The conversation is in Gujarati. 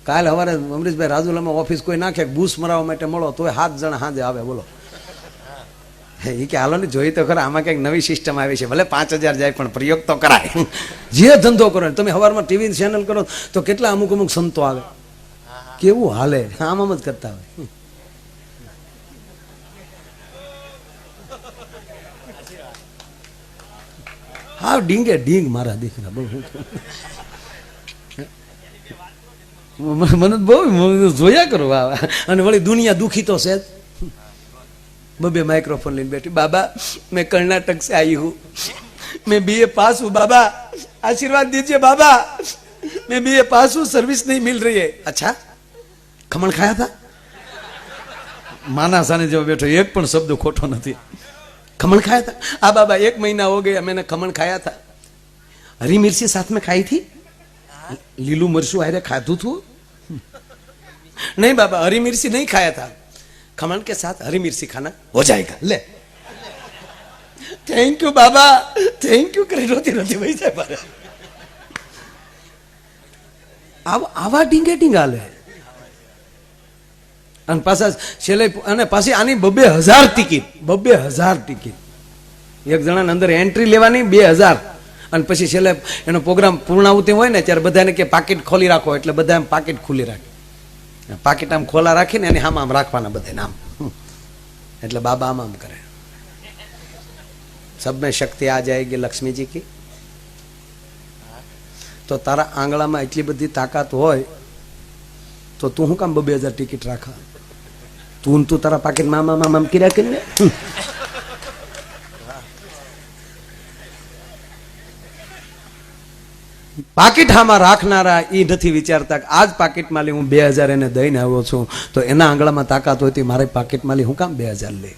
કાલ સવારે અમરીશભાઈ રાજુલામાં ઓફિસ કોઈ નાખે બૂસ મરાવવા માટે મળો તોય 7 જણા સાંજે આવે. બોલો એ કે હાલો ને જોઈ તો ખરા આમાં કંઈક નવી સિસ્ટમ આવી છે. ભલે 5000 જાય પણ પ્રયોગ તો કરાય. જે ધંધો કરો તમે સવારમાં ટીવી ચેનલ કરો તો કેટલા અમુક સંતો આવે, કેવું હાલે, આમ જ કરતા હોય. હા ડીંગે ડીંગ મારા દીકરા બહુ મને બહુ જોયા કરો. અને વળી દુનિયા દુખી તો છે જ. बबे माइक्रोफोन लेने बैठी, बाबा मैं कर्नाटक से आई हूँ, मैं BA पास हूँ, बाबा आशीर्वाद दीजिए बाबा, मैं BA पास हूँ, सर्विस नहीं मिल रही है. अच्छा खमण खाया था? माना साने जो बैठो एक पण शब्द खोटो नहीं. खमण खाया था? हाँ बाबा 1 महीना हो गया मैंने खमण खाया था. हरी मिर्ची साथ में खाई थी? लीलू मरचू आरे खाधू थू? नहीं बाबा हरी मिर्ची नहीं खाया था. खमण के साथ हरी मिर्ची खाना हो जाएगा. ले thank you Baba, thank you करे रोती रोती वही जाए बारे. आवा ડીંગે ડીંગા લે. અને પાછા છેલ્લે અને પાછી આની 2000 ટિકિટ, 2000 ટિકિટ. એક જણાને અંદર એન્ટ્રી લેવાની 2000. અને પછી છેલ્લે એનો પ્રોગ્રામ પૂર્ણાહુતિ હોય ને ત્યારે બધાને કે પાકીટ ખોલી રાખો, એટલે બધા એમ પાકીટ ખુલ્લી રાખે. પાકીટ આમ ખોલા રાખીને એની આમ રાખવાના બધા નામ, એટલે બાબા આમ કરે. सब में शक्ति आ जाएगी लक्ष्मी जी की. तो तारा आंगळाમાં એટલી બધી તાકાત હોય તો તું શું કામ 2000 ટિકિટ રાખા? તું તારા પાકીટ મામા મામા કર્યા કરીને પાકીટ હામાં રાખનારા એ નથી વિચારતા કે આજ પાકીટ માલી હું 2000 એને દઈને આવ્યો છું, તો એના આંગળામાં તાકાત હોય તો મારે પાકીટ માલી હું કામ 2000 લે.